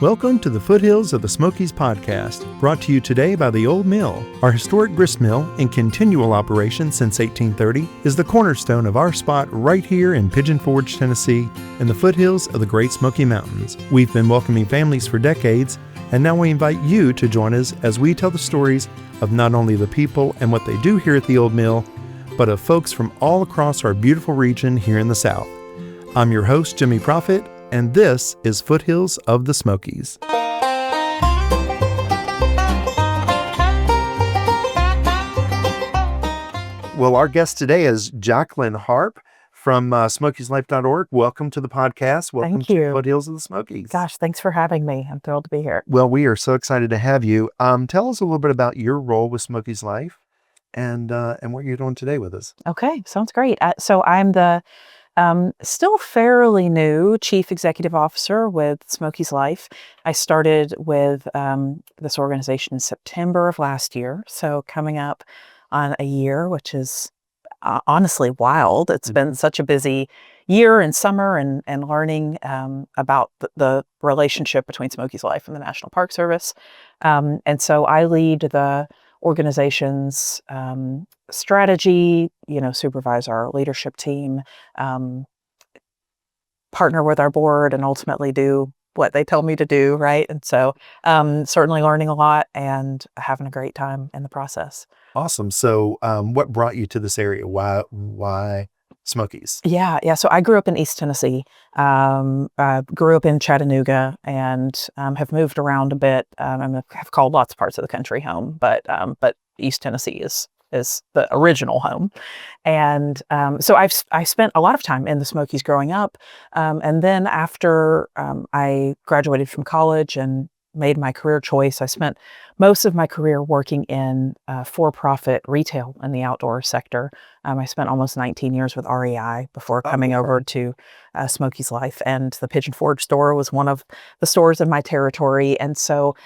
Welcome to the foothills of the Smokies podcast, brought to you today by the Old Mill. Our historic grist mill, in continual operation since 1830, is the cornerstone of our spot right here in Pigeon Forge, Tennessee, in the foothills of the Great Smoky Mountains. We've been welcoming families for decades, and now we invite you to join us as we tell the stories of not only the people and what they do here at the Old Mill, but of folks from all across our beautiful region here in the South. I'm your host, Jimmy Prophet, and this is Foothills of the Smokies. Well, our guest today is Jacqueline Harp from SmokiesLife.org. Welcome to the podcast. Welcome Thank you. To Foothills of the Smokies. Gosh, thanks for having me. I'm thrilled to be here. Well, we are so excited to have you. Tell us a little bit about your role with Smokies Life and what you're doing today with us. Okay, sounds great. So I'm the still fairly new Chief Executive Officer with Smokies Life. I started with this organization in September of last year, so coming up on a year, which is honestly wild. It's been such a busy year and summer and learning about the relationship between Smokies Life and the National Park Service. And so I lead the organization's strategy, supervise our leadership team, partner with our board, and ultimately do what they tell me to do, right? And so certainly learning a lot and having a great time in the process. Awesome. So what brought you to this area? Why Smokies? Yeah. So I grew up in East Tennessee, grew up in Chattanooga, and have moved around a bit. And have called lots of parts of the country home, but East Tennessee is the original home. And so I spent a lot of time in the Smokies growing up. And then after I graduated from college and made my career choice, I spent most of my career working in for-profit retail in the outdoor sector. I spent almost 19 years with REI before coming over to Smokies Life, and the Pigeon Forge store was one of the stores in my territory. And so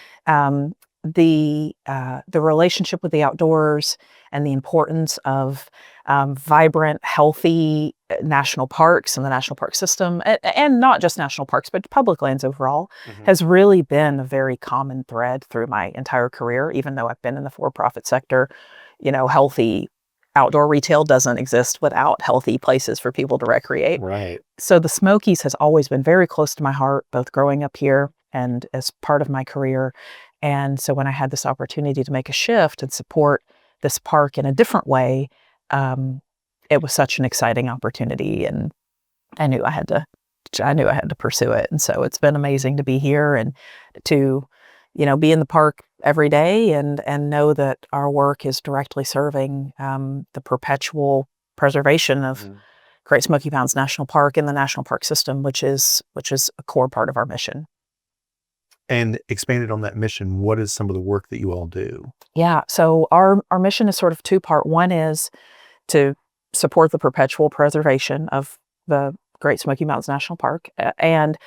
the relationship with the outdoors and the importance of vibrant, healthy national parks and the national park system, and not just national parks, but public lands overall, has really been a very common thread through my entire career. Even though I've been in the for-profit sector, healthy outdoor retail doesn't exist without healthy places for people to recreate. Right. So the Smokies has always been very close to my heart, both growing up here and as part of my career. And so when I had this opportunity to make a shift and support this park in a different way, it was such an exciting opportunity, and I knew I had to pursue it. And so it's been amazing to be here and to, be in the park every day and know that our work is directly serving the perpetual preservation of Great Smoky Mountains National Park and the national park system, which is a core part of our mission. And expanded on that mission, what is some of the work that you all do? Yeah, so our mission is sort of two-part. One is to support the perpetual preservation of the Great Smoky Mountains National Park, and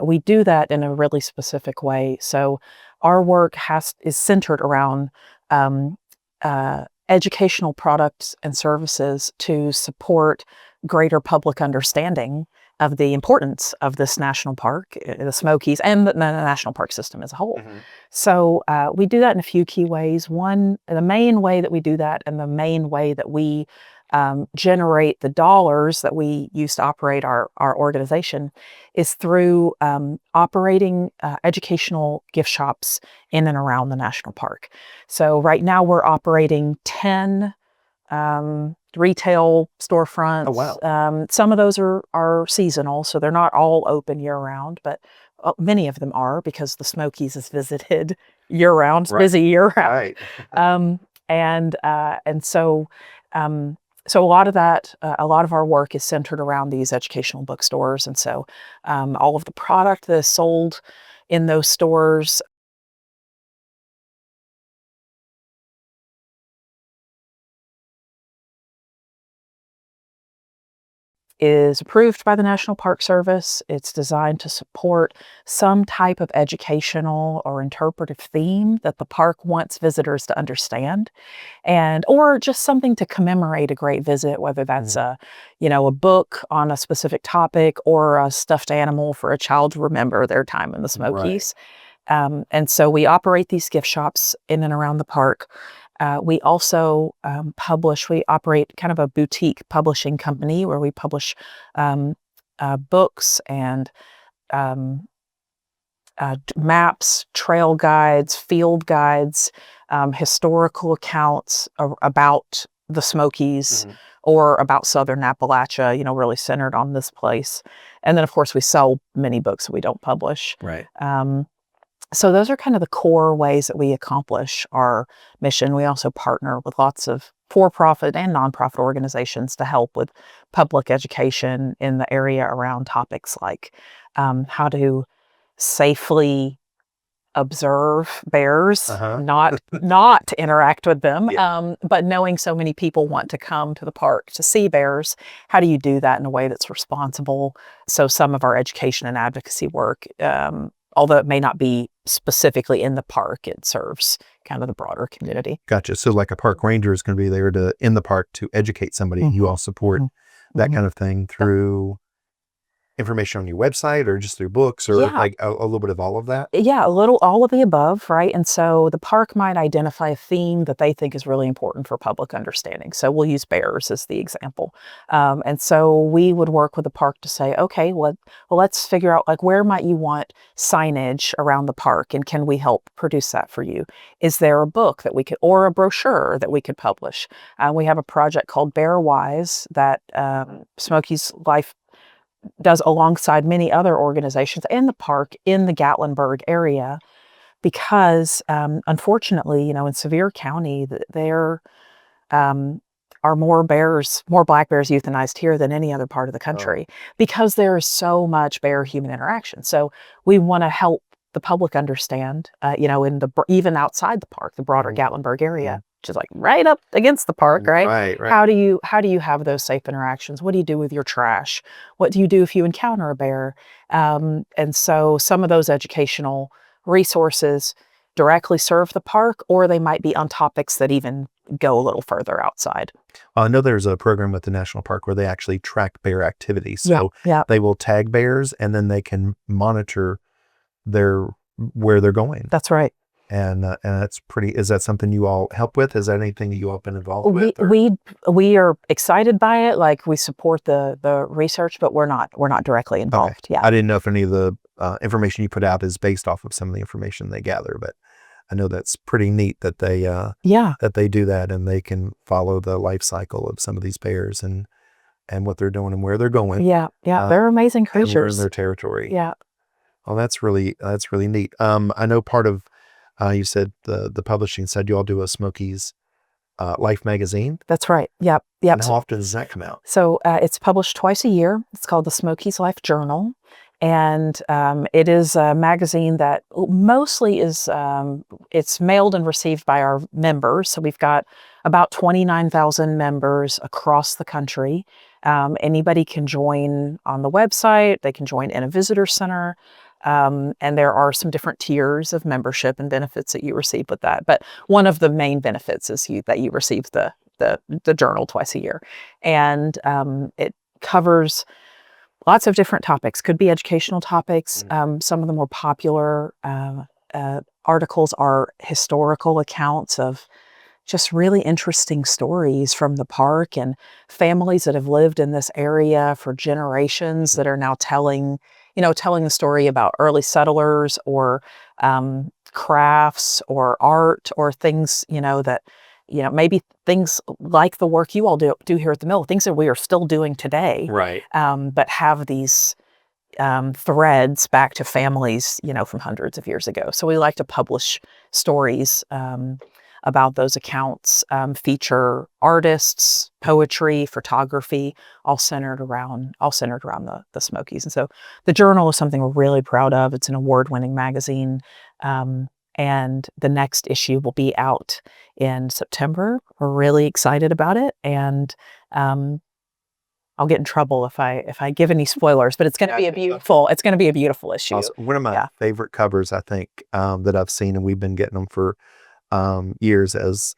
we do that in a really specific way. So our work is centered around educational products and services to support greater public understanding of the importance of this national park, the Smokies, and the national park system as a whole. So we do that in a few key ways. One, the main way that we do that, and the main way that we generate the dollars that we use to operate our organization, is through operating educational gift shops in and around the national park. So right now we're operating 10 retail storefronts. Oh, wow. Some of those are seasonal, so they're not all open year-round, but many of them are, because the Smokies is visited year-round. It's busy year-round. Right. And so a lot of that, a lot of our work is centered around these educational bookstores. And so all of the product that is sold in those stores is approved by the National Park Service. It's designed to support some type of educational or interpretive theme that the park wants visitors to understand, and or just something to commemorate a great visit, whether that's a book on a specific topic or a stuffed animal for a child to remember their time in the Smokies. And so we operate these gift shops in and around the park. We also we operate kind of a boutique publishing company where we publish books and um, maps, trail guides, field guides, historical accounts about the Smokies or about Southern Appalachia, really centered on this place. And then, of course, we sell many books that we don't publish. Right. So those are kind of the core ways that we accomplish our mission. We also partner with lots of for-profit and nonprofit organizations to help with public education in the area around topics like how to safely observe bears, not interact with them, but knowing so many people want to come to the park to see bears, how do you do that in a way that's responsible? So some of our education and advocacy work, although it may not be specifically in the park, it serves kind of the broader community. Gotcha. So like a park ranger is going to be there in the park to educate somebody. You all support that kind of thing through information on your website or just through books or like a little bit of all of that? Yeah, all of the above, right? And so the park might identify a theme that they think is really important for public understanding. So we'll use bears as the example. And so we would work with the park to say, okay, well, let's figure out like where might you want signage around the park and can we help produce that for you? Is there a book that we could, or a brochure that we could publish? We have a project called Bear Wise that Smokies Life does alongside many other organizations in the park in the Gatlinburg area, because unfortunately, in Sevier County, there are more black bears euthanized here than any other part of the country because there is so much bear-human interaction. So we want to help the public understand, even outside the park, the broader Gatlinburg area, which is like right up against the park, right? Right. How do you have those safe interactions? What do you do with your trash? What do you do if you encounter a bear? And so some of those educational resources directly serve the park, or they might be on topics that even go a little further outside. Well, I know there's a program with the National Park where they actually track bear activity. So they will tag bears and then they can monitor where they're going. That's right. And that's is that something you all help with? Is that anything that you all been involved with? We are excited by it. Like we support the research, but we're not directly involved. Okay. Yeah. I didn't know if any of the information you put out is based off of some of the information they gather, but I know that's pretty neat that they that they do that and they can follow the life cycle of some of these bears and what they're doing and where they're going. Yeah. They're amazing creatures. And we're in their territory. Yeah. Well, that's really neat. I know part of you said the publishing side, you all do a Smokies Life magazine. That's right. Yep. And how often does that come out? So it's published twice a year. It's called the Smokies Life Journal. And it is a magazine that mostly is, it's mailed and received by our members. So we've got about 29,000 members across the country. Anybody can join on the website. They can join in a visitor center. And there are some different tiers of membership and benefits that you receive with that. But one of the main benefits is that you receive the journal twice a year. And it covers lots of different topics. Could be educational topics. Some of the more popular articles are historical accounts of just really interesting stories from the park and families that have lived in this area for generations that are now telling the story about early settlers or crafts or art or things, that, maybe things like the work you all do here at the mill, things that we are still doing today, right? But have these threads back to families, from hundreds of years ago. So we like to publish stories about those accounts, feature artists, poetry, photography, all centered around the Smokies. And so the journal is something we're really proud of. It's an award-winning magazine. And the next issue will be out in September. We're really excited about it. And I'll get in trouble if I give any spoilers, but it's going to be a beautiful issue. Awesome. One of my favorite covers, I think, that I've seen, and we've been getting them for years as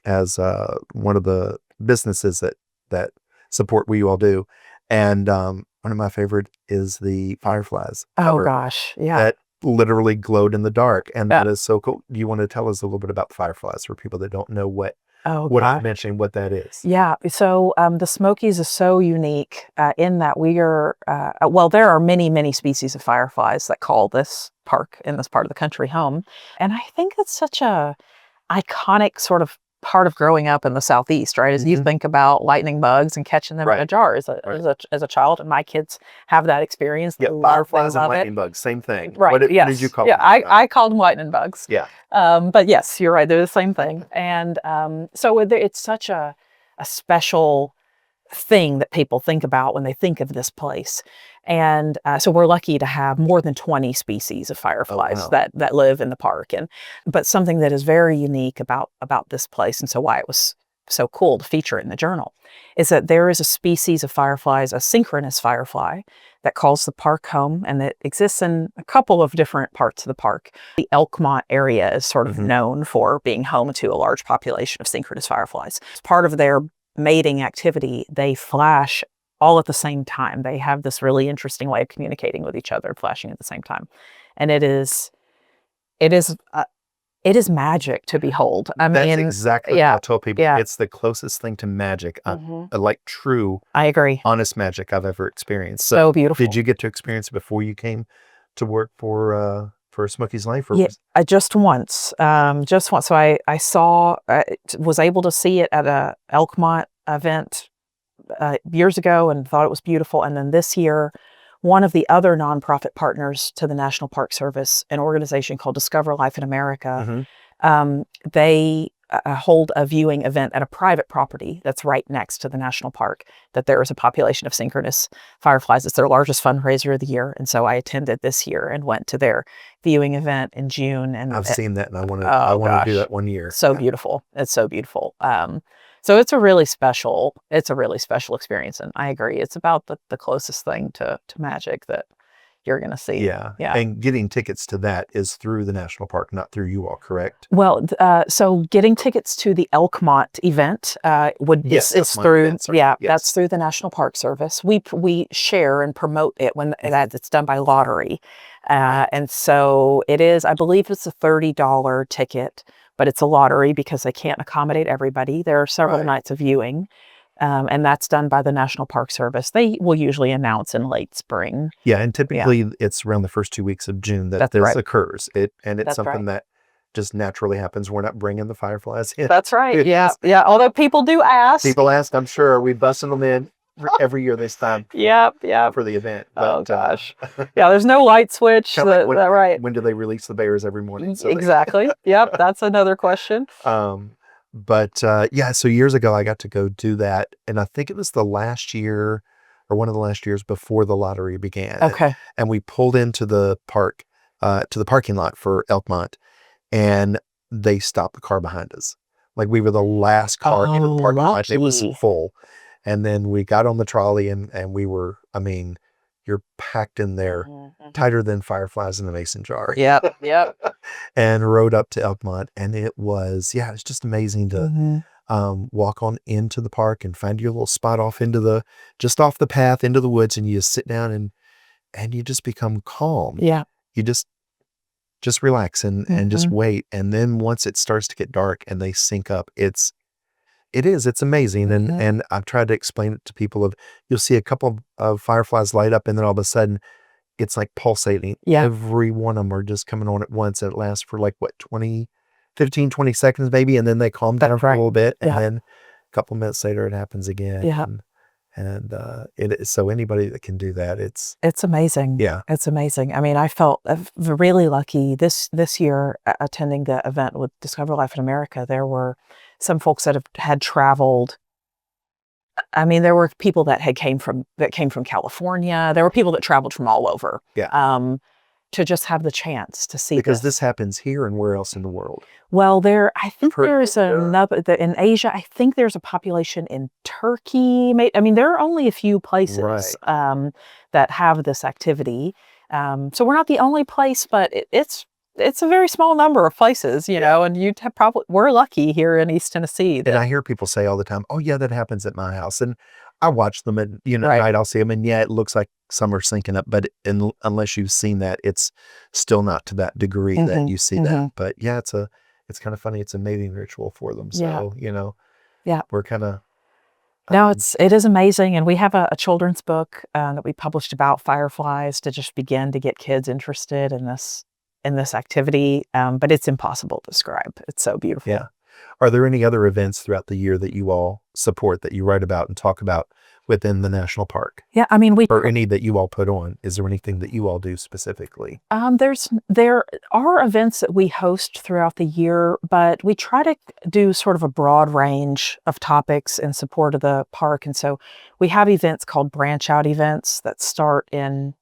one of the businesses that support what you all do. And one of my favorite is the Fireflies cover. Oh gosh, yeah. That literally glowed in the dark, and that is so cool. Do you want to tell us a little bit about the Fireflies for people that don't know what I'm mentioning, what that is? Yeah. So the Smokies is so unique in that we are, well, there are many, many species of fireflies that call this park in this part of the country home. And I think it's such a iconic sort of part of growing up in the Southeast, right? As you think about lightning bugs and catching them in a jar as a child, and my kids have that experience. Yeah, fireflies and lightning bugs, same thing. Right. What did you call them? I called them lightning bugs. Yeah. But yes, you're right. They're the same thing. And so it's such a special thing that people think about when they think of this place. And so we're lucky to have more than 20 species of fireflies that live in the park. But something that is very unique about this place, and so why it was so cool to feature it in the journal, is that there is a species of fireflies, a synchronous firefly, that calls the park home, and that exists in a couple of different parts of the park. The Elkmont area is sort of known for being home to a large population of synchronous fireflies. As part of their mating activity, they flash all at the same time. They have this really interesting way of communicating with each other, flashing at the same time. And it is magic to behold. That's exactly what I told people. Yeah. It's the closest thing to magic, like true, I agree, honest magic I've ever experienced. So beautiful. Did you get to experience it before you came to work for Smokies Life? Or just once. So I saw, was able to see it at a Elkmont event years ago and thought it was beautiful. And then this year, one of the other nonprofit partners to the National Park Service, an organization called Discover Life in America, they hold a viewing event at a private property that's right next to the national park, that there is a population of synchronous fireflies. It's their largest fundraiser of the year. And so I attended this year and went to their viewing event in June. And I've seen that, and I want to do that one year. So beautiful. It's so beautiful. So it's a really special experience. And I agree. It's about the closest thing to magic that you're going to see. Yeah. And getting tickets to that is through the national park, not through you all, correct? Well, so getting tickets to the Elkmont event is through, that's through the National Park Service. We share and promote it when it's done by lottery. And so it is, I believe it's a $30 ticket, but it's a lottery because they can't accommodate everybody. There are several nights of viewing. And that's done by the National Park Service. They will usually announce in late spring. Yeah, and typically it's around the first 2 weeks of June that this occurs. It's something that just naturally happens. We're not bringing the fireflies in. That's right. Yeah. Although people do ask. People ask, I'm sure. Are we busting them in every year this time? Yeah. For the event. But, gosh. There's no light switch. When do they release the bears every morning? So exactly. Yep. That's another question. But so years ago I got to go do that, and I think it was the last year or one of the last years before the lottery began. Okay. And we pulled into the park, to the parking lot for Elkmont, and they stopped the car behind us. Like we were the last car in the parking lot. It was full. And then we got on the trolley and we were, you're packed in there tighter than fireflies in a mason jar. Yep. And rode up to Elkmont, and it was just amazing to walk on into the park and find your little spot off the path into the woods, and you just sit down and you just become calm. Yeah. You just relax and just wait. And then once it starts to get dark and they sync up, it's amazing. And I've tried to explain it to people you'll see a couple of fireflies light up, and then all of a sudden it's like pulsating. Yeah. Every one of them are just coming on at once. And it lasts for 15, 20 seconds maybe. And then they calm down for a little bit. And then a couple minutes later it happens again. Yeah. And it is, so anybody that can do that, it's amazing. Yeah. It's amazing. I felt really lucky this year attending the event with Discover Life in America. There were some folks that had traveled. There were people that came from California. There were people that traveled from all over. Yeah. to just have the chance to see because this happens here and where else in the world? Well, I think For there's Asia? another in Asia. I think there's a population in Turkey. I mean, there are only a few places that have this activity. So we're not the only place, but it's a very small number of places, you know. And we're lucky here in East Tennessee. And I hear people say all the time, "Oh yeah, that happens at my house," and I watch them, and at Right. night I'll see them, and yeah, it looks like some are syncing up, but unless you've seen that, it's still not to that degree that you see that. But yeah, it's kind of funny. It's a mating ritual for them. So Yeah. we're kind of No, it is amazing, and we have a children's book that we published about fireflies to just begin to get kids interested in this activity. But it's impossible to describe. It's so beautiful. yeah. Are there any other events throughout the year that you all support, that you write about and talk about within the national park? Yeah, I mean, Or any that you all put on? Is there anything that you all do specifically? there are events that we host throughout the year, but we try to do sort of a broad range of topics in support of the park. And so we have events called branch out events that start in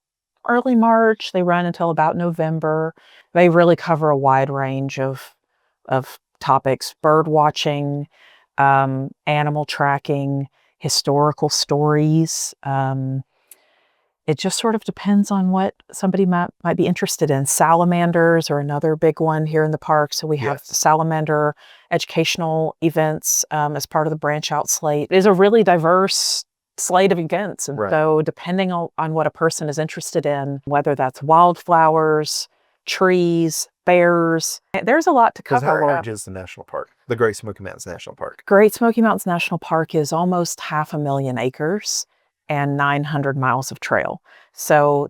early March. They run until about November. They really cover a wide range of topics: bird watching, animal tracking, historical stories. It just sort of depends on what somebody might be interested in. Salamanders are another big one here in the park. So we have salamander educational events as part of the branch out slate. It is a really diverse slate of events. And so depending on what a person is interested in, whether that's wildflowers, trees, bears, there's a lot to cover. Because how large is the national park, the Great Smoky Mountains National Park? Great Smoky Mountains National Park is almost 500,000 acres and 900 miles of trail. So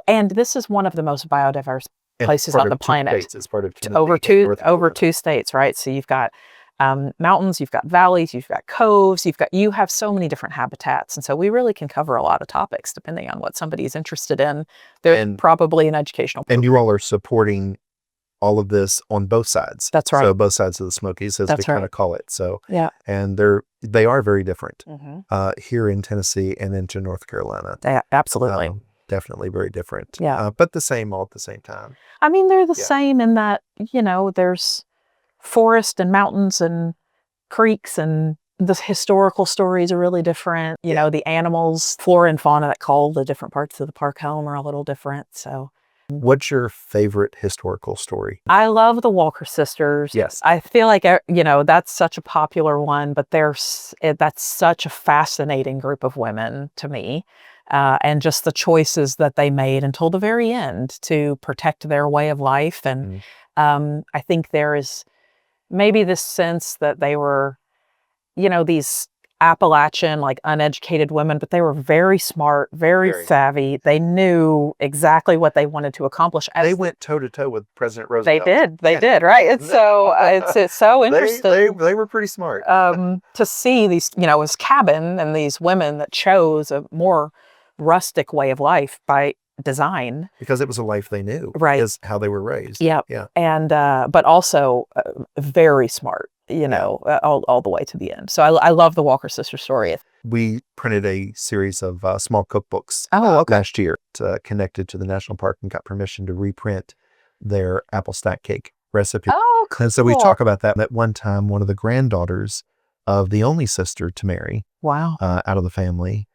and this is one of the most biodiverse places on the planet. It's part of over two states, right? So you've got mountains, you've got valleys, you've got coves, you have so many different habitats. And so we really can cover a lot of topics depending on what somebody is interested in. There's probably an educational program. And you all are supporting all of this on both sides. That's right. So both sides of the Smokies, as we kind of call it. So and they are very different here in Tennessee and into North Carolina. Absolutely. Definitely very different. Yeah. But the same all at the same time. I mean, they're the same in that, there's forest and mountains and creeks, and the historical stories are really different. The animals, flora and fauna that call the different parts of the park home are a little different. So what's your favorite historical story? I love the Walker sisters. Yes. I feel like, that's such a popular one, but that's such a fascinating group of women to me. And just the choices that they made until the very end to protect their way of life. And I think there is maybe this sense that they were, these Appalachian, like uneducated women, but they were very smart, very savvy. They knew exactly what they wanted to accomplish. They went toe to toe with President Roosevelt. They did, right? It's so it's so interesting. They were pretty smart. To see these, this cabin and these women that chose a more rustic way of life by design, because it was a life they knew, right? Is how they were raised. Yeah. And but also very smart, all the way to the end. So I love the Walker sister story. We printed a series of small cookbooks last year connected to the national park, and got permission to reprint their apple stack cake recipe. Oh, cool. And so we talk about that. At one time, one of the granddaughters of the only sister to marry out of the family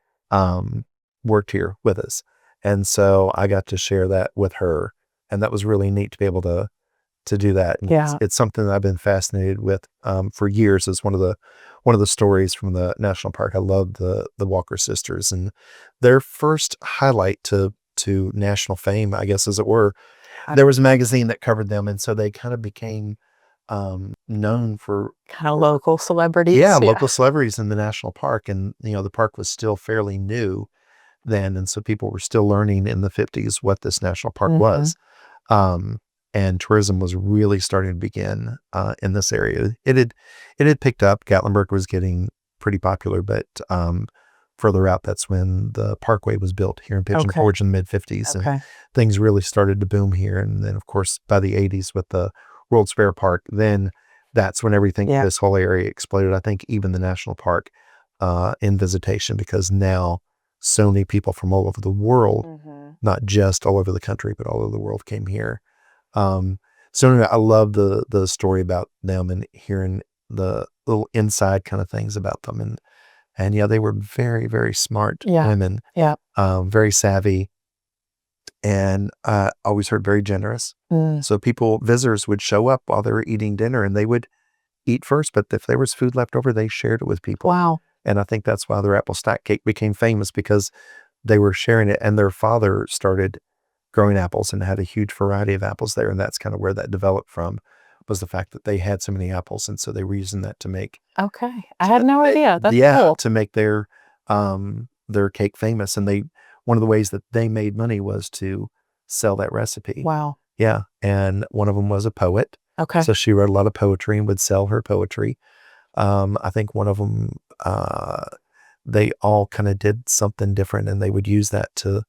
worked here with us. And so I got to share that with her, and that was really neat to be able to do that. And it's something that I've been fascinated with for years. It's one of the stories from the national park. I love the Walker sisters, and their first highlight to national fame, I guess, as it were. There was a magazine that covered them, and so they kind of became known for kind of local celebrities. Yeah, local celebrities in the national park, and the park was still fairly new then, and so people were still learning in the 50s what this national park was, and tourism was really starting to begin in this area. It had picked up. Gatlinburg was getting pretty popular, but further out, that's when the Parkway was built here in Pigeon Forge in the mid 50s, and things really started to boom here. And then, of course, by the 80s with the World's Fair Park, then that's when everything, this whole area exploded. I think even the national park in visitation, because now so many people from all over the world not just all over the country, but all over the world came here. So anyway, I love the story about them and hearing the little inside kind of things about them. And yeah, they were very, very smart women, very savvy, and always heard very generous. So visitors would show up while they were eating dinner, and they would eat first, but if there was food left over, they shared it with people. Wow. And I think that's why their apple stack cake became famous, because they were sharing it, and their father started growing apples and had a huge variety of apples there. And that's kind of where that developed from, was the fact that they had so many apples. And so they were using that to make. Okay. I had no idea. That's cool. To make their cake famous. And one of the ways that they made money was to sell that recipe. Wow. Yeah. And one of them was a poet. Okay. So she wrote a lot of poetry and would sell her poetry. I think one of them, they all kind of did something different, and they would use that to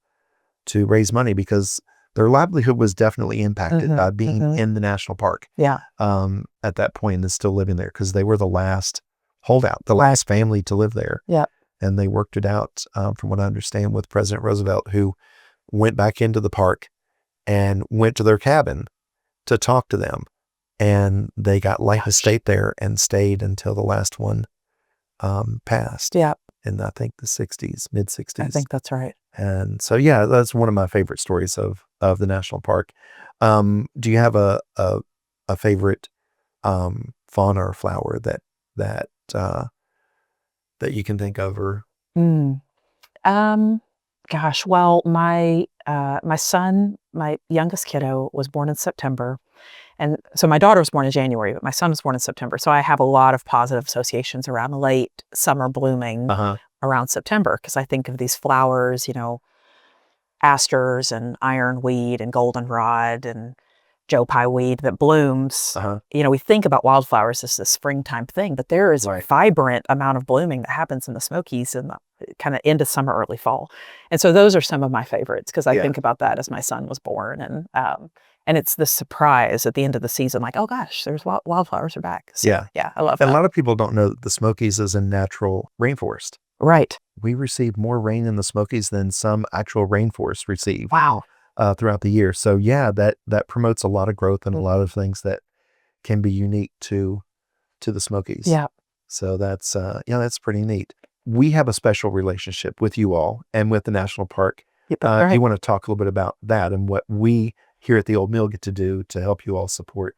raise money, because their livelihood was definitely impacted by being in the national park. Yeah. At that point, and still living there, because they were the last holdout, the last family to live there. Yeah. And they worked it out, from what I understand, with President Roosevelt, who went back into the park and went to their cabin to talk to them. And they got life estate there and stayed until the last one passed. Yeah. In I think the 60s, mid 60s. I think that's right. And so, yeah, that's one of my favorite stories of the national park. Do you have a favorite fauna or flower that you can think of? Or gosh, well, my son, my youngest kiddo, was born in September. And so my daughter was born in January, but my son was born in September. So I have a lot of positive associations around late summer blooming around September, because I think of these flowers, asters and ironweed and goldenrod and Joe Pye weed that blooms. We think about wildflowers as this springtime thing, but there is a vibrant amount of blooming that happens in the Smokies in the kind of end of summer, early fall. And so those are some of my favorites, because I think about that as my son was born. And it's the surprise at the end of the season, like, oh gosh, there's wildflowers are back. So, yeah, I love that. And a lot of people don't know that the Smokies is a natural rainforest. Right. We receive more rain in the Smokies than some actual rainforests receive. Wow. Throughout the year. So yeah, that promotes a lot of growth and a lot of things that can be unique to the Smokies. Yeah. So that's pretty neat. We have a special relationship with you all and with the national park. Right. You want to talk a little bit about that and what we here at the Old Mill get to do to help you all support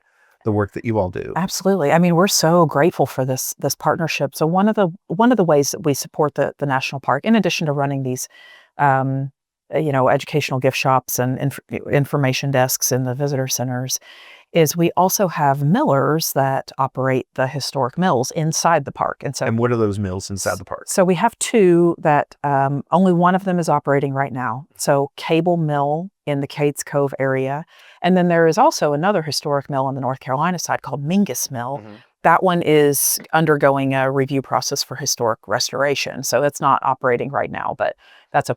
the work that you all do? Absolutely. I mean, we're so grateful for this partnership. So one of the ways that we support the national park, in addition to running these educational gift shops and information desks in the visitor centers, is we also have millers that operate the historic mills inside the park. And what are those mills inside the park? So we have two that only one of them is operating right now. So Cable Mill in the Cades Cove area. And then there is also another historic mill on the North Carolina side called Mingus Mill. That one is undergoing a review process for historic restoration. So it's not operating right now, but that's a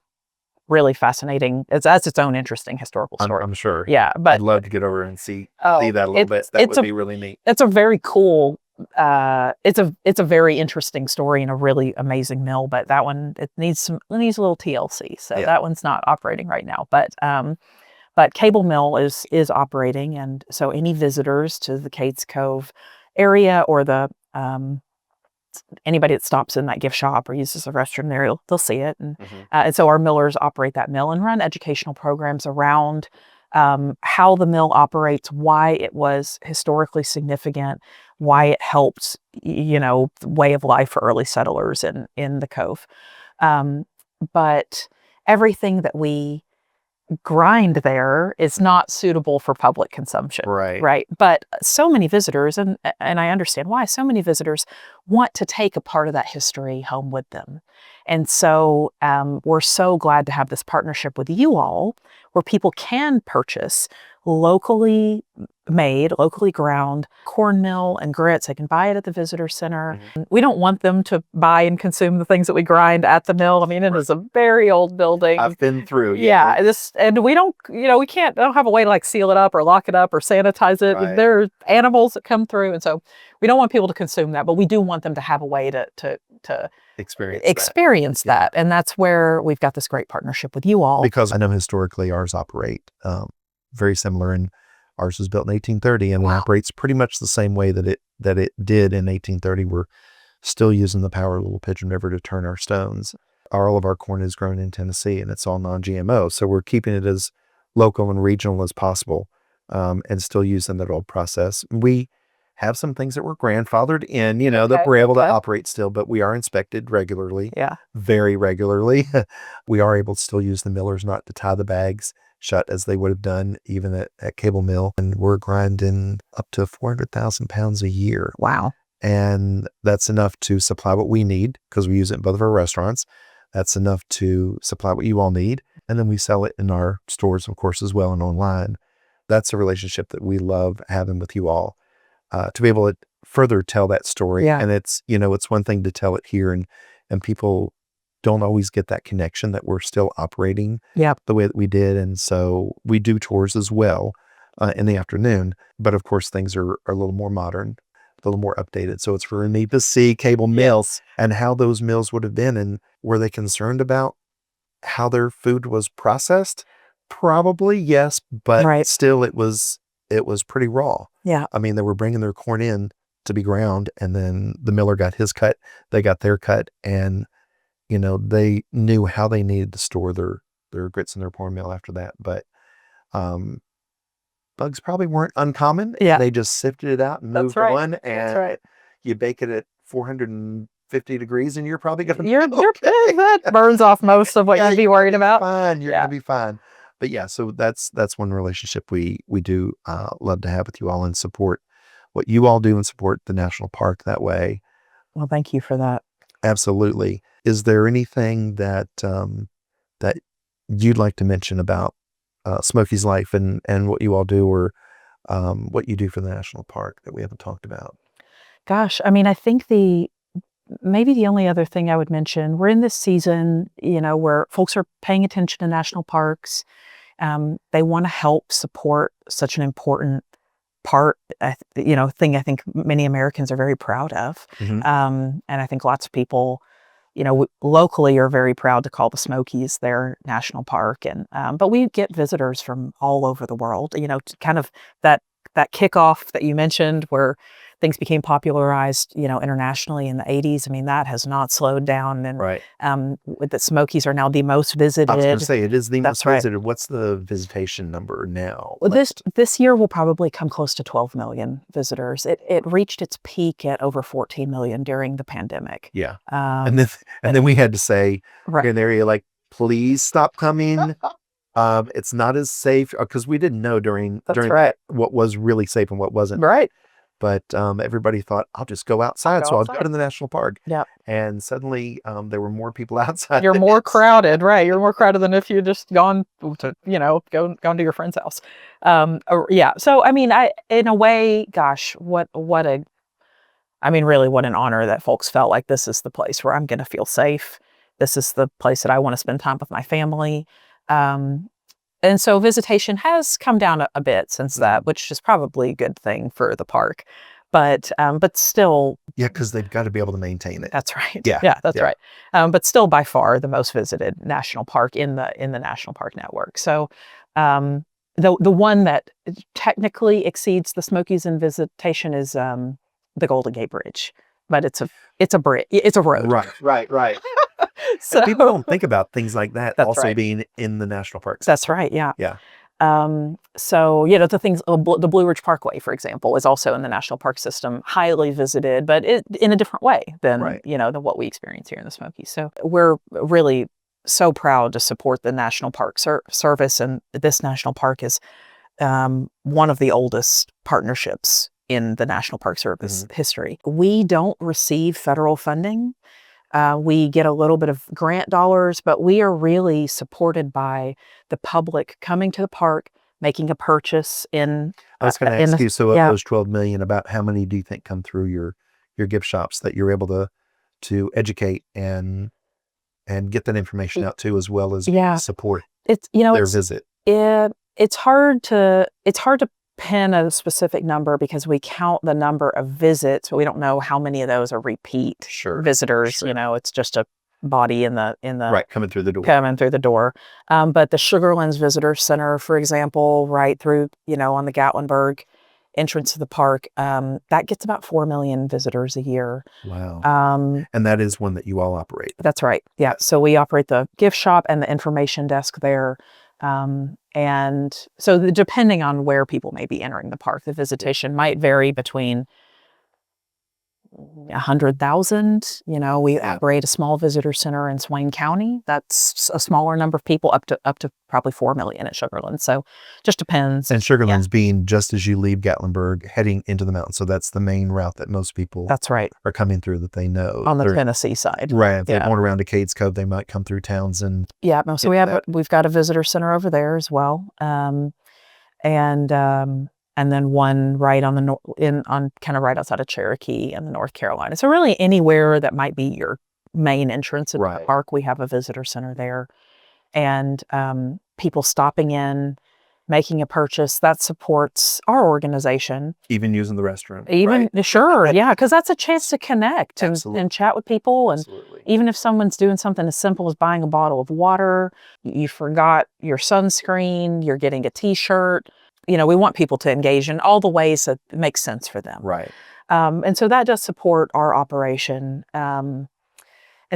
really fascinating. That's its own interesting historical story. I'm sure. Yeah, but I'd love to get over and see that a little bit. That would be really neat. It's a very cool. It's a very interesting story and a really amazing mill. But that one, it needs a little TLC. So that one's not operating right now. But Cable Mill is operating, and so any visitors to the Cades Cove area or the anybody that stops in that gift shop or uses the restroom there, they'll see it. And so our millers operate that mill and run educational programs around how the mill operates, why it was historically significant, why it helped, the way of life for early settlers in the Cove. But everything that we grind there is not suitable for public consumption. Right. But so many visitors, and I understand why, so many visitors want to take a part of that history home with them. And so we're so glad to have this partnership with you all, where people can purchase locally made, locally ground cornmeal and grits. They can buy it at the visitor center. We don't want them to buy and consume the things that we grind at the mill. I mean, it is a very old building. I've been through. And we don't, we don't have a way to like seal it up or lock it up or sanitize it. Right. There are animals that come through. And so we don't want people to consume that, but we do want them to have a way to to experience that. And that's where we've got this great partnership with you all. Because I know historically ours operate very similar, and ours was built in 1830 and it operates pretty much the same way that it did in 1830. We're still using the power of Little Pigeon River to turn our stones. All of our corn is grown in Tennessee, and it's all non-GMO. So we're keeping it as local and regional as possible, and still using that old process. We have some things that were grandfathered in, that we're able to operate still, but we are inspected regularly, very regularly. We are able to still use the millers not to tie the bags shut as they would have done even at Cable Mill. And we're grinding up to 400,000 pounds a year. Wow. And that's enough to supply what we need because we use it in both of our restaurants. That's enough to supply what you all need. And then we sell it in our stores, of course, as well, and online. That's a relationship that we love having with you all, to be able to further tell that story. Yeah. And it's, it's one thing to tell it here, and people don't always get that connection that we're still operating the way that we did. And so we do tours as well in the afternoon. But of course, things are a little more modern, a little more updated. So it's for me to see Cable Mills and how those mills would have been. And were they concerned about how their food was processed? Probably, yes. But still, it was pretty raw. Yeah. I mean, they were bringing their corn in to be ground, and then the miller got his cut. They got their cut, and they knew how they needed to store their grits and their cornmeal after that. But bugs probably weren't uncommon. Yeah. They just sifted it out and moved on. And you bake it at 450 degrees, and you're probably going to be okay. That burns off most of what you'd be worried about. Fine. You're going to be fine. But yeah, so that's one relationship we do love to have with you all, and support what you all do and support the national park that way. Well, thank you for that. Absolutely. Is there anything that that you'd like to mention about Smokies Life and what you all do, or what you do for the national park that we haven't talked about? Gosh, I mean, I think maybe the only other thing I would mention, we're in this season, where folks are paying attention to national parks. They want to help support such an important part, thing I think many Americans are very proud of. Mm-hmm. And I think lots of people, locally are very proud to call the Smokies their national park. And but we get visitors from all over the world, kind of that kickoff that you mentioned where things became popularized, internationally in the 80s. I mean, that has not slowed down. And the Smokies are now the most visited. I was going to say, it is the most visited. Right. What's the visitation number now? Well, this year will probably come close to 12 million visitors. It reached its peak at over 14 million during the pandemic. Yeah. And then we had to say, in an area like, please stop coming. It's not as safe, because we didn't know during what was really safe and what wasn't. Right. But everybody thought, I'll just go outside. I'll go to the national park. Yeah. And suddenly there were more people outside. You're more crowded, right? You're more crowded than if you just gone to, gone to your friend's house. So, I mean, in a way, gosh, really what an honor that folks felt like this is the place where I'm going to feel safe. This is the place that I want to spend time with my family. And so visitation has come down a bit since that, which is probably a good thing for the park, but still. Yeah, because they've got to be able to maintain it. That's right. Yeah, that's right. But still, by far, the most visited national park in the national park network. So, the one that technically exceeds the Smokies in visitation is the Golden Gate Bridge, but it's a bridge. It's a road. Right. So people don't think about things like that also being in the national parks. That's right. Yeah. Yeah. So, the things, the Blue Ridge Parkway, for example, is also in the national park system, highly visited, but in a different way than, than what we experience here in the Smokies. So we're really so proud to support the National Park Service. And this national park is one of the oldest partnerships in the National Park Service history. We don't receive federal funding. We get a little bit of grant dollars, but we are really supported by the public coming to the park, making a purchase in. I was going to ask you, so of those 12 million, about how many do you think come through your gift shops that you're able to educate and get that information out to, as well as support their visit? It's hard to pin a specific number because we count the number of visits. We don't know how many of those are repeat visitors. Sure. It's just a body in the Right, coming through the door. But the Sugarlands Visitor Center, for example, right through, on the Gatlinburg entrance to the park, that gets about 4 million visitors a year. Wow. And that is one that you all operate. That's right. Yeah. So we operate the gift shop and the information desk there. And so depending on where people may be entering the park, the visitation might vary between 100,000. We operate a small visitor center in Swain County. That's a smaller number of people, up to probably 4 million at Sugarland. So just depends. And Sugarland's being just as you leave Gatlinburg, heading into the mountains. So that's the main route that most people that's right are coming through that they know. On the Tennessee side. Right. If they're going around to Cades Cove, they might come through Townsend. Yeah. So we've got a visitor center over there as well. And then one right on kind of right outside of Cherokee in North Carolina. So really anywhere that might be your main entrance into the park, we have a visitor center there. And people stopping in, making a purchase, that supports our organization. Even using the restroom. Sure, yeah, because that's a chance to connect and chat with people. And even if someone's doing something as simple as buying a bottle of water, you forgot your sunscreen, you're getting a t-shirt, we want people to engage in all the ways that make sense for them. Right. And so that does support our operation. And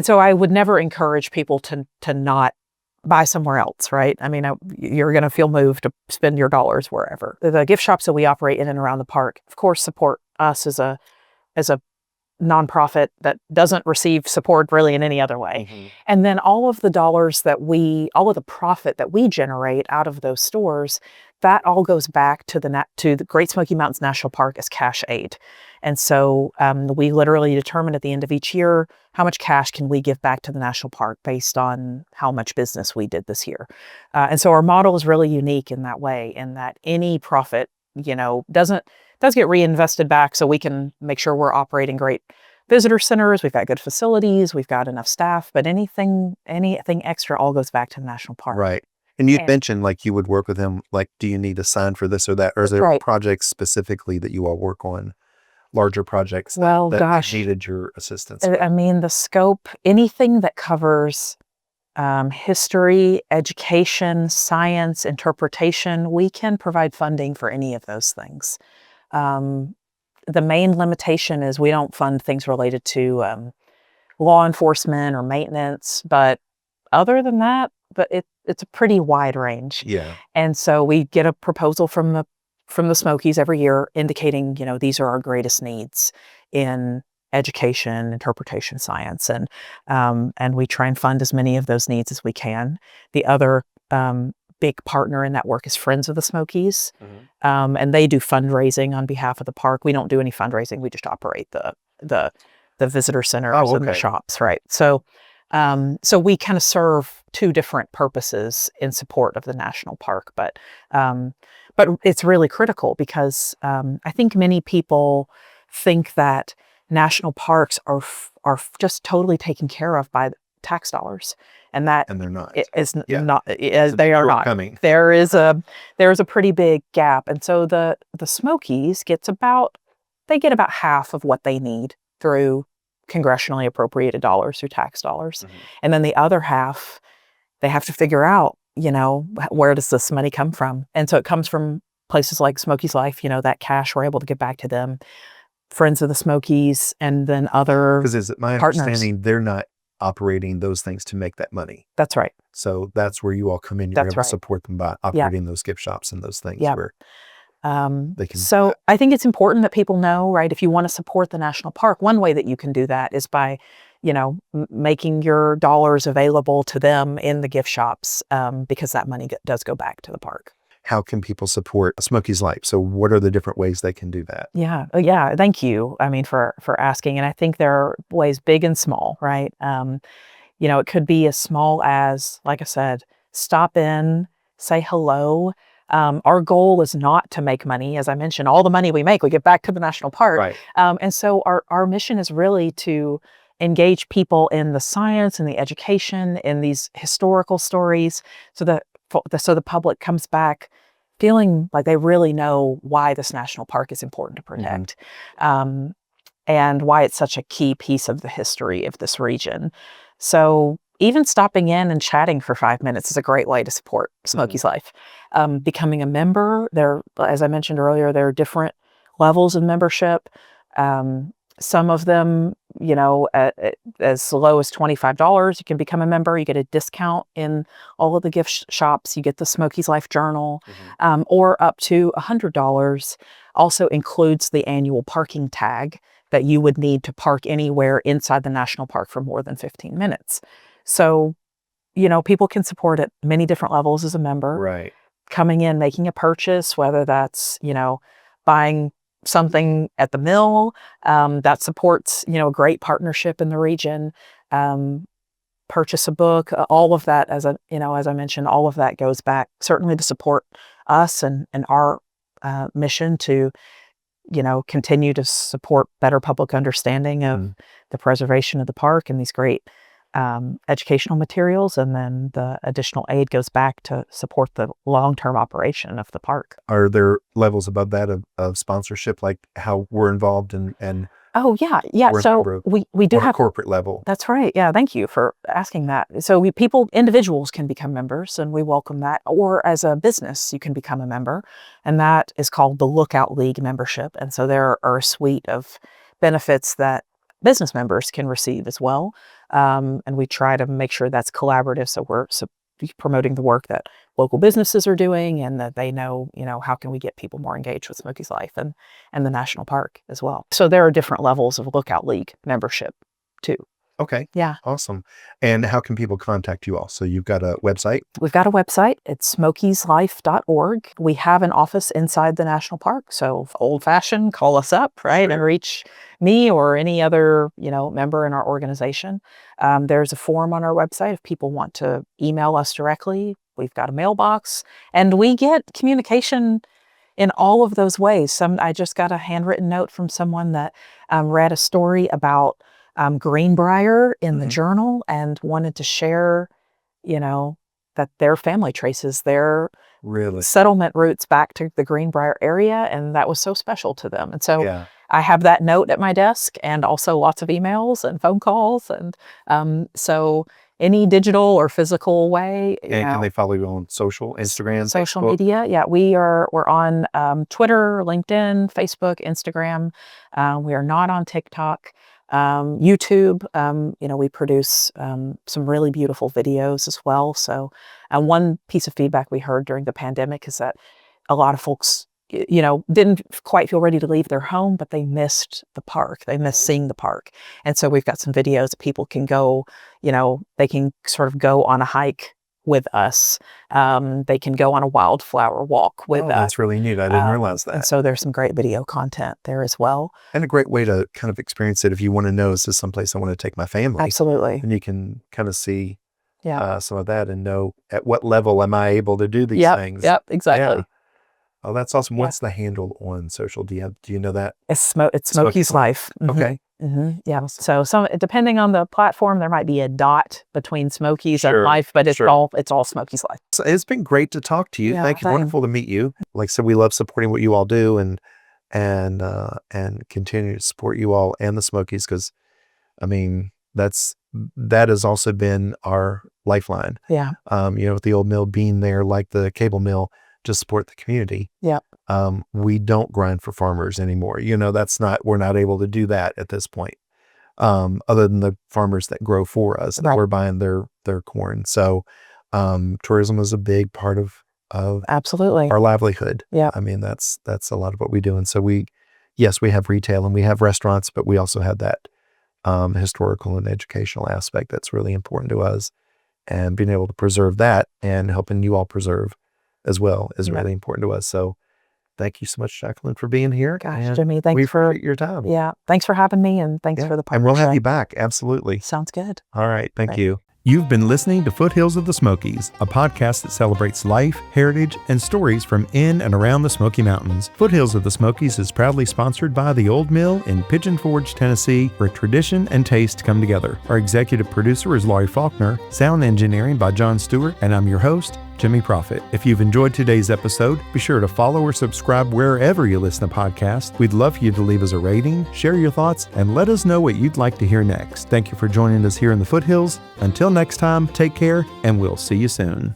so I would never encourage people to not buy somewhere else, right? I mean, you're going to feel moved to spend your dollars wherever. The gift shops that we operate in and around the park, of course, support us as a nonprofit that doesn't receive support really in any other way. Mm-hmm. And then all of the profit that we generate out of those stores, that all goes back to the Great Smoky Mountains National Park as cash aid. And so we literally determine at the end of each year, how much cash can we give back to the national park based on how much business we did this year. And so our model is really unique in that way, in that any profit, does get reinvested back so we can make sure we're operating great visitor centers. We've got good facilities. We've got enough staff, but anything extra all goes back to the national park. Right. And you mentioned you would work with them, do you need a sign for this or that? Or is there projects specifically that you all work on, larger projects that needed your assistance? I mean, the scope, anything that covers history, education, science, interpretation, we can provide funding for any of those things. The main limitation is we don't fund things related to law enforcement or maintenance, but other than that, it's a pretty wide range. Yeah. And so we get a proposal from the Smokies every year indicating, these are our greatest needs in education, interpretation, science, and we try and fund as many of those needs as we can. The other big partner in that work is Friends of the Smokies. Mm-hmm. And they do fundraising on behalf of the park. We don't do any fundraising. We just operate the visitor centers and the shops, right? So we kind of serve two different purposes in support of the national park, but it's really critical because I think many people think that national parks are just totally taken care of by tax dollars. And they're not. They are not. There is a pretty big gap, and so the Smokies get about half of what they need through congressionally appropriated dollars, through tax dollars, mm-hmm. and then the other half they have to figure out, where does this money come from? And so it comes from places like Smokies Life. that cash we're able to give back to them, Friends of the Smokies, and then other because is it my partners. Understanding they're not operating those things to make that money. That's right. So that's where you all come in. You're able to support them by operating those gift shops and those things where they can. So I think it's important that people know, right? If you want to support the national park, one way that you can do that is by, making your dollars available to them in the gift shops, because that money does go back to the park. How can people support Smokies Life? So what are the different ways they can do that? Yeah. Thank you. I mean, for asking. And I think there are ways big and small, right? It could be as small as, like I said, stop in, say hello. Our goal is not to make money. As I mentioned, all the money we make, we get back to the national park. Right. And so our mission is really to engage people in the science and the education, in these historical stories, so the public comes back feeling like they really know why this national park is important to protect, and why it's such a key piece of the history of this region. So even stopping in and chatting for 5 minutes is a great way to support Smokies Life. Becoming a member, as I mentioned earlier, there are different levels of membership. Some of them, at as low as $25, you can become a member. You get a discount in all of the gift shops. You get the Smokies Life journal, or up to $100. Also includes the annual parking tag that you would need to park anywhere inside the national park for more than 15 minutes. So, people can support at many different levels as a member. Right. Coming in, making a purchase, whether that's, buying something at the mill that supports, a great partnership in the region, purchase a book, all of that, as I mentioned, all of that goes back certainly to support us and our mission to, continue to support better public understanding of the preservation of the park and these great educational materials, and then the additional aid goes back to support the long-term operation of the park. Are there levels above that of sponsorship, like how we're involved and Oh yeah. So we do have a corporate level? That's right. Yeah, thank you for asking that. So individuals can become members, and we welcome that. Or as a business, you can become a member, and that is called the Lookout League membership. And so there are a suite of benefits that business members can receive as well. And we try to make sure that's collaborative. So we're promoting the work that local businesses are doing, and that they know, how can we get people more engaged with Smokies Life and the national park as well. So there are different levels of Lookout League membership too. Okay. Yeah. Awesome. And how can people contact you all? So you've got a website? We've got a website. It's smokieslife.org. We have an office inside the national park. So old fashioned, call us up, right? Sure. And reach me or any other, member in our organization. There's a form on our website if people want to email us directly. We've got a mailbox, and we get communication in all of those ways. I just got a handwritten note from someone that read a story about Greenbrier in the journal and wanted to share, that their family traces their settlement roots back to the Greenbrier area, and that was so special to them. And so I have that note at my desk, and also lots of emails and phone calls, and so any digital or physical way. Can they follow you on social, Instagram, social Facebook? media? Yeah, we're on Twitter, LinkedIn, Facebook, Instagram. We are not on TikTok. YouTube, we produce some really beautiful videos as well. So one piece of feedback we heard during the pandemic is that a lot of folks, didn't quite feel ready to leave their home, but they missed the park. They missed seeing the park. And so we've got some videos people can go, they can sort of go on a hike with us. They can go on a wildflower walk with us. That's really neat. I didn't realize that. And so there's some great video content there as well. And a great way to kind of experience it if you want to know, is this someplace I want to take my family? Absolutely. And you can kind of see some of that and know at what level am I able to do these things. Yep, exactly. Yeah. Oh, that's awesome. What's the handle on social? Do you know that? It's Smokies Life. Okay. Yeah. Awesome. So depending on the platform, there might be a dot between Smokies and Life, but it's all Smokies Life. So it's been great to talk to you. Yeah, Thank you. Wonderful to meet you. Like I said, we love supporting what you all do, and continue to support you all and the Smokies, because that has also been our lifeline. Yeah. With the old mill being there, like the cable mill, to support the community. Yeah. We don't grind for farmers anymore. We're not able to do that at this point. Other than the farmers that grow for us, that we're buying their corn. So, tourism is a big part of absolutely our livelihood. Yeah. That's a lot of what we do. And so we have retail and we have restaurants, but we also have that, historical and educational aspect that's really important to us, and being able to preserve that and helping you all preserve as well is really important to us. So thank you so much, Jacqueline, for being here. Gosh, Jimmy, thanks for your time. Yeah. Thanks for having me, and thanks for the partnership. And we'll have you back. Absolutely. Sounds good. All right. Thank you. You've been listening to Foothills of the Smokies, a podcast that celebrates life, heritage, and stories from in and around the Smoky Mountains. Foothills of the Smokies is proudly sponsored by the Old Mill in Pigeon Forge, Tennessee, where tradition and taste come together. Our executive producer is Laurie Faulkner, sound engineering by John Stewart, and I'm your host, Jimmy Profit. If you've enjoyed today's episode, be sure to follow or subscribe wherever you listen to podcasts. We'd love for you to leave us a rating, share your thoughts, and let us know what you'd like to hear next. Thank you for joining us here in the Foothills. Until next time, take care, and we'll see you soon.